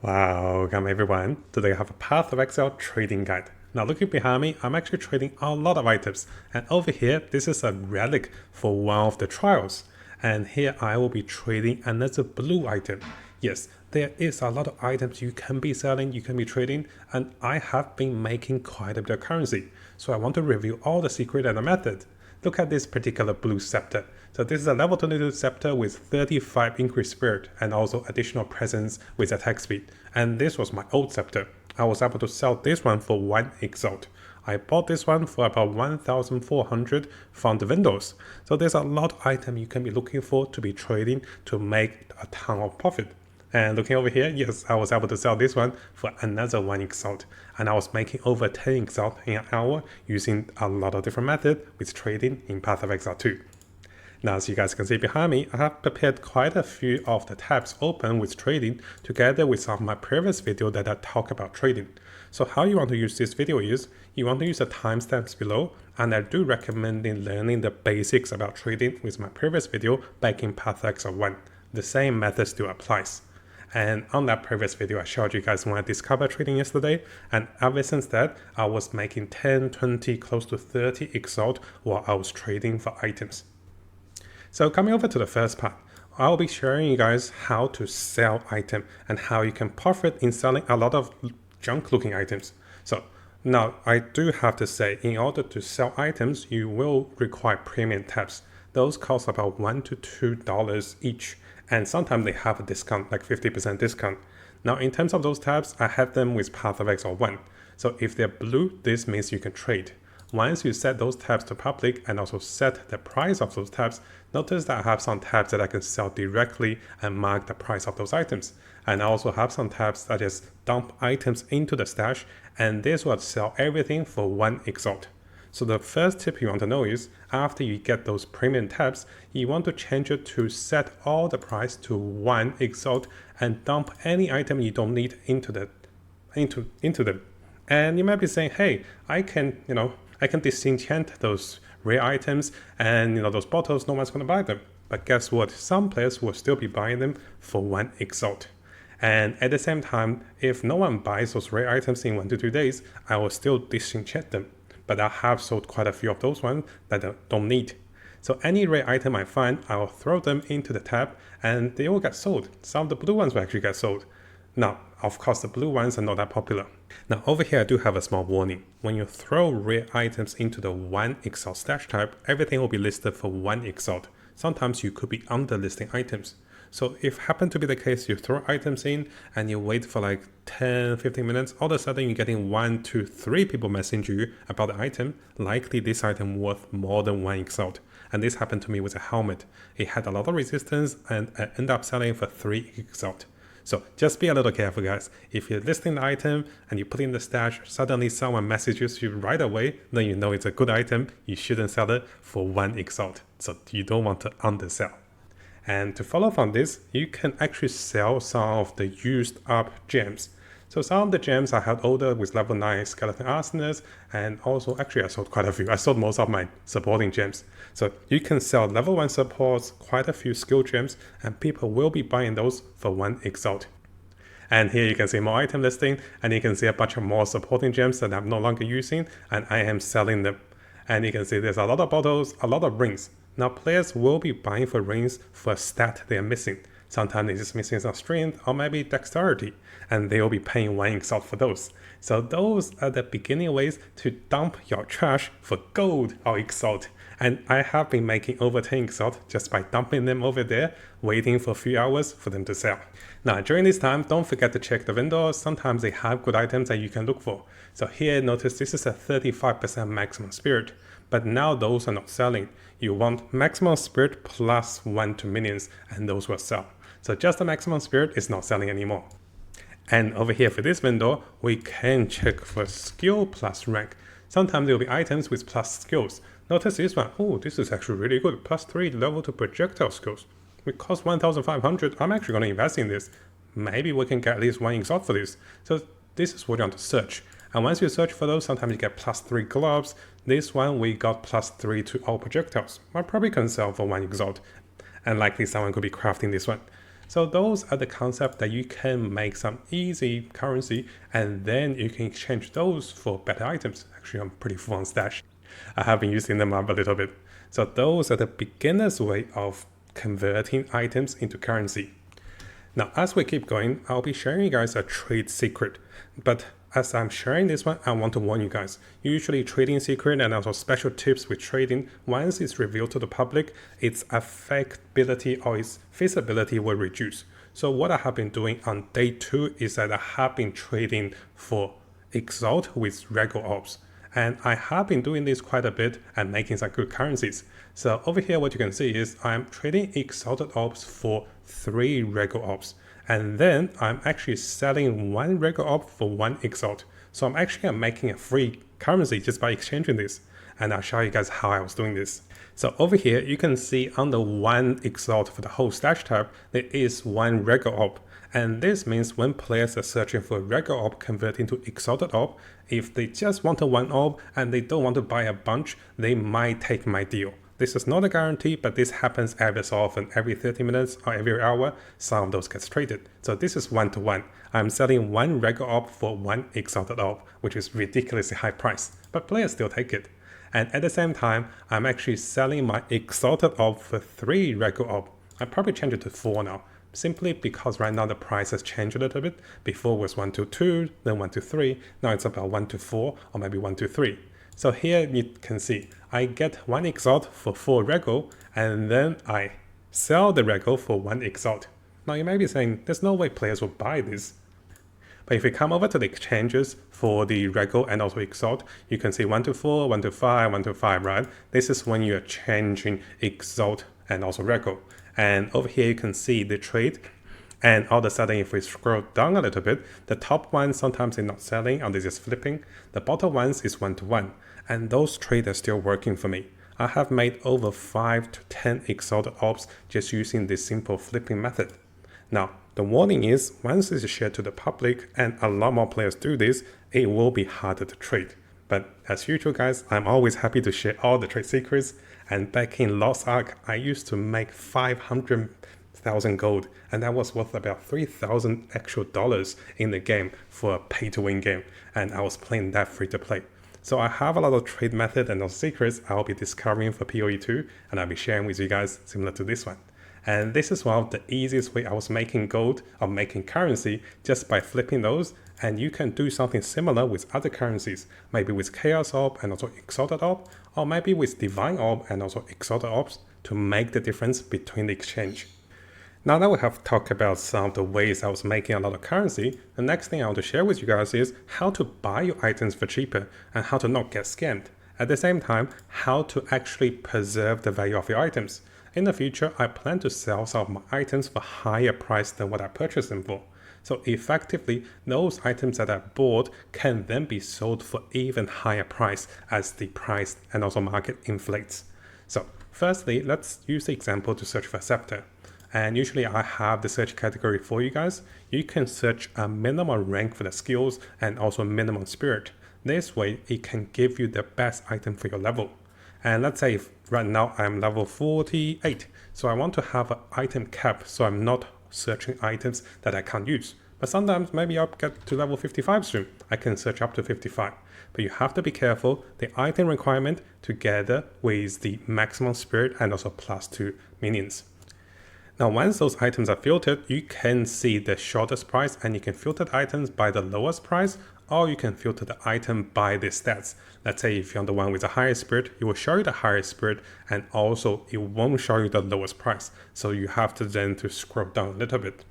Welcome everyone. Today I have a Path of Exile trading guide. Now looking behind me, I'm actually trading a lot of items. And over here, this is a relic for one of the trials. And here I will be trading another blue item. Yes, there is a lot of items you can be selling, you can be trading, and I have been making quite a bit of currency. So I want to review all the secret and the method. Look at this particular blue scepter. So this is a level 22 scepter with 35 increased spirit and also additional presence with attack speed. And this was my old scepter. I was able to sell this one for 1 exalt. I bought this one for about 1,400 from the vendors. So there's a lot of item you can be looking for to be trading to make a ton of profit. And looking over here, yes, I was able to sell this one for another 1 exalt. And I was making over 10 exalt in an hour using a lot of different methods with trading in Path of Exile 2. Now, as you guys can see behind me, I have prepared quite a few of the tabs open with trading together with some of my previous video that I talk about trading. So how you want to use this video is, you want to use the timestamps below, and I do recommend learning the basics about trading with my previous video back in Path of Exile 1. The same method still applies. And on that previous video, I showed you guys when I discovered trading yesterday. And ever since that, I was making 10, 20, close to 30 exalt while I was trading for items. So coming over to the first part, I'll be showing you guys how to sell item and how you can profit in selling a lot of junk looking items. So now I do have to say, in order to sell items, you will require premium tabs. Those cost about $1 to $2 each. And sometimes they have a discount, like 50% discount. Now, in terms of those tabs, I have them with Path of Exile 1. So if they're blue, this means you can trade. Once you set those tabs to public and also set the price of those tabs, notice that I have some tabs that I can sell directly and mark the price of those items. And I also have some tabs that just dump items into the stash, and this will sell everything for 1 exalt. So the first tip you want to know is, after you get those premium tabs, you want to change it to set all the price to 1 exalt and dump any item you don't need into them. And you might be saying, hey, I can disenchant those rare items and those bottles, no one's going to buy them. But guess what? Some players will still be buying them for 1 exalt. And at the same time, if no one buys those rare items in 1 to 2 days, I will still disenchant them. But I have sold quite a few of those ones that I don't need. So any rare item I find, I will throw them into the tab and they will get sold. Some of the blue ones will actually get sold. Now, of course, the blue ones are not that popular. Now, over here, I do have a small warning. When you throw rare items into the 1 exalt stash type, everything will be listed for 1 exalt. Sometimes you could be underlisting items. So if happen to be the case, you throw items in and you wait for like 10, 15 minutes, all of a sudden you're getting 1, 2, 3 people messaging you about the item, likely this item worth more than 1 exalt. And this happened to me with a helmet. It had a lot of resistance and I ended up selling for 3 exalt. So just be a little careful, guys. If you're listing the item and you put it in the stash, suddenly someone messages you right away, then you know it's a good item. You shouldn't sell it for 1 exalt. So you don't want to undersell. And to follow from this, you can actually sell some of the used up gems. So some of the gems I had ordered with level 9 skeleton arsonist, and also actually I sold quite a few. I sold most of my supporting gems. So you can sell level 1 supports, quite a few skill gems, and people will be buying those for 1 exalt. And here you can see more item listing, and you can see a bunch of more supporting gems that I'm no longer using, and I am selling them. And you can see there's a lot of bottles, a lot of rings. Now players will be buying for rings for a stat they are missing. Sometimes they're just missing some strength or maybe dexterity, and they will be paying 1 exalt for those. So those are the beginning ways to dump your trash for gold or exalt. And I have been making over 10 exalt just by dumping them over there, waiting for a few hours for them to sell. Now during this time, don't forget to check the vendors. Sometimes they have good items that you can look for. So here notice this is a 35% maximum spirit, but now those are not selling. You want maximum spirit plus 1 to minions, and those will sell. So just the maximum spirit is not selling anymore. And over here for this vendor, we can check for skill plus rank. Sometimes there will be items with plus skills. Notice this one. Oh, this is actually really good. Plus 3 level to projectile skills. It costs 1,500. I'm actually going to invest in this. Maybe we can get at least 1 exalt for this. So this is what you want to search. And once you search for those, sometimes you get plus 3 gloves. This one, we got plus 3 to all projectiles. I probably can sell for 1 exalt. And likely someone could be crafting this one. So those are the concepts that you can make some easy currency and then you can exchange those for better items. Actually, I'm pretty full on stash. I have been using them up a little bit. So those are the beginner's way of converting items into currency. Now, as we keep going, I'll be sharing you guys a trade secret. But as I'm sharing this one, I want to warn you guys. Usually trading secret and also special tips with trading, once it's revealed to the public, its affectability or its feasibility will reduce. So what I have been doing on day 2 is that I have been trading for Exalt with regular ops. And I have been doing this quite a bit and making some good currencies. So over here, what you can see is I'm trading Exalted Ops for 3 regular ops. And then I'm actually selling 1 regular op for 1 Exalt. So I'm actually making a free currency just by exchanging this. And I'll show you guys how I was doing this. So over here, you can see under 1 Exalt for the whole stash tab, there is 1 regular op. And this means when players are searching for a regular op converting to Exalted op, if they just want a 1 op and they don't want to buy a bunch, they might take my deal. This is not a guarantee, but this happens every so often, every 30 minutes or every hour, some of those gets traded. So this is 1-to-1. I'm selling 1 regular op for 1 Exalted op, which is ridiculously high price, but players still take it. And at the same time, I'm actually selling my Exalted op for 3 regular op. I probably change it to 4 now, simply because right now the price has changed a little bit. Before it was 1-to-2, then 1-to-3, now it's about 1-to-4 or maybe 1-to-3. So here you can see I get 1 Exalt for 4 Rego, and then I sell the Rego for 1 Exalt. Now you may be saying, there's no way players will buy this. But if you come over to the exchanges for the Rego and also Exalt, you can see 1-to-4, 1-to-5, 1-to-5, right? This is when you're changing Exalt and also Rego. And over here you can see the trade. And all of a sudden, if we scroll down a little bit, the top ones sometimes they're not selling or they're just flipping. The bottom ones is 1-to-1. And those trades are still working for me. I have made over 5 to 10 Exalted Ops just using this simple flipping method. Now, the warning is once this is shared to the public and a lot more players do this, it will be harder to trade. But as usual guys, I'm always happy to share all the trade secrets. And back in Lost Ark, I used to make 500,000 gold, and that was worth about 3,000 actual dollars in the game for a pay-to-win game, and I was playing that free to play. So I have a lot of trade method and those secrets I'll be discovering for PoE2, and I'll be sharing with you guys similar to this one. And this is one of the easiest way I was making gold or making currency just by flipping those. And you can do something similar with other currencies, maybe with Chaos Orb and also Exalted Orb, or maybe with Divine Orb and also Exalted Orbs to make the difference between the exchange. Now that we have talked about some of the ways I was making a lot of currency, the next thing I want to share with you guys is how to buy your items for cheaper and how to not get scammed. At the same time, how to actually preserve the value of your items. In the future, I plan to sell some of my items for higher price than what I purchased them for. So effectively, those items that I bought can then be sold for even higher price as the price and also market inflates. So firstly, let's use the example to search for Scepter. And usually I have the search category for you guys. You can search a minimum rank for the skills and also minimum spirit. This way, it can give you the best item for your level. And let's say if right now I'm level 48, so I want to have an item cap so I'm not searching items that I can't use. But sometimes maybe I'll get to level 55 soon. I can search up to 55. But you have to be careful, the item requirement together with the maximum spirit and also +2 minions. Now once those items are filtered, you can see the shortest price and you can filter the items by the lowest price, or you can filter the item by the stats. Let's say if you're the one with the highest spirit, it will show you the highest spirit and also it won't show you the lowest price. So you have to then to scroll down a little bit.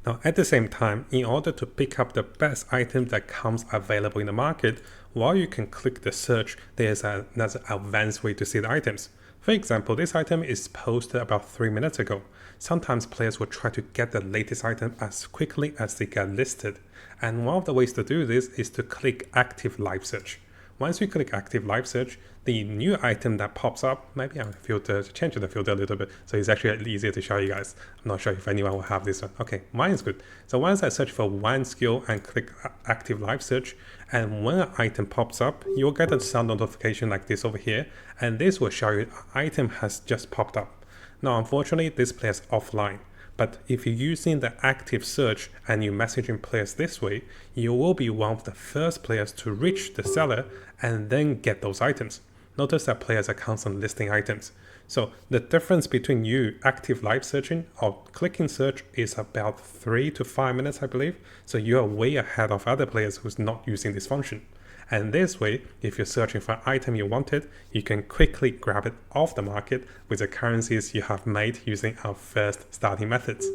Now at the same time, in order to pick up the best item that comes available in the market, while you can click the search, there's another advanced way to see the items. For example, this item is posted about 3 minutes ago. Sometimes players will try to get the latest item as quickly as they get listed. And one of the ways to do this is to click Active Live Search. Once you click Active Live Search, the new item that pops up, maybe I'll change the filter a little bit, so it's actually easier to show you guys. I'm not sure if anyone will have this one. Okay, mine is good. So once I search for one skill and click Active Live Search, and when an item pops up, you'll get a sound notification like this over here, and this will show you an item has just popped up. Now, unfortunately, this player is offline. But if you're using the active search and you're messaging players this way, you will be one of the first players to reach the seller and then get those items. Notice that players are constantly listing items. So the difference between you active live searching or clicking search is about 3 to 5 minutes, I believe. So you are way ahead of other players who's not using this function. And this way, if you're searching for an item you wanted, you can quickly grab it off the market with the currencies you have made using our first starting methods.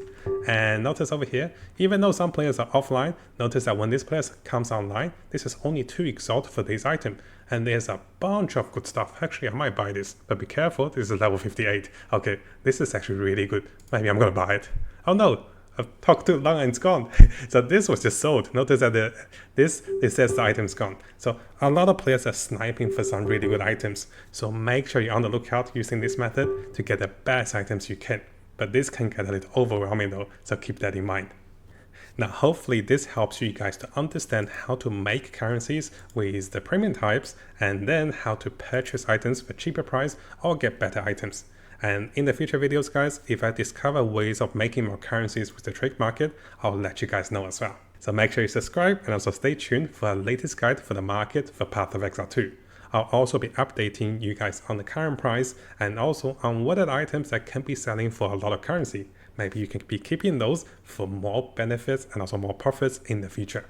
And notice over here, even though some players are offline, notice that when this player comes online, this is only 2 exalt for this item. And there's a bunch of good stuff. Actually, I might buy this, but be careful, this is level 58. Okay, this is actually really good. Maybe I'm gonna buy it. Oh no, I've talked too long and it's gone. So this was just sold. Notice that it says the item's gone. So a lot of players are sniping for some really good items. So make sure you're on the lookout using this method to get the best items you can. But this can get a little overwhelming though, so keep that in mind. Now, hopefully this helps you guys to understand how to make currencies with the premium types and then how to purchase items for cheaper price or get better items. And in the future videos, guys, if I discover ways of making more currencies with the trade market, I'll let you guys know as well. So make sure you subscribe and also stay tuned for our latest guide for the market for Path of Exile 2. I'll also be updating you guys on the current price and also on what are the items that can be selling for a lot of currency. Maybe you can be keeping those for more benefits and also more profits in the future.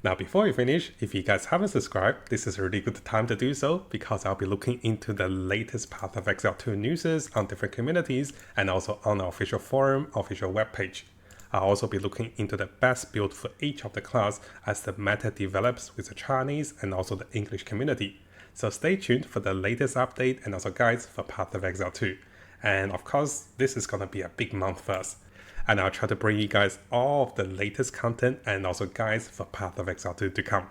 Now, before we finish, if you guys haven't subscribed, this is a really good time to do so because I'll be looking into the latest Path of Exile 2 news on different communities and also on our official forum, official webpage. I'll also be looking into the best build for each of the class as the meta develops with the Chinese and also the English community. So stay tuned for the latest update and also guides for Path of Exile 2. And of course, this is going to be a big month for us. And I'll try to bring you guys all of the latest content and also guides for Path of Exile 2 to come.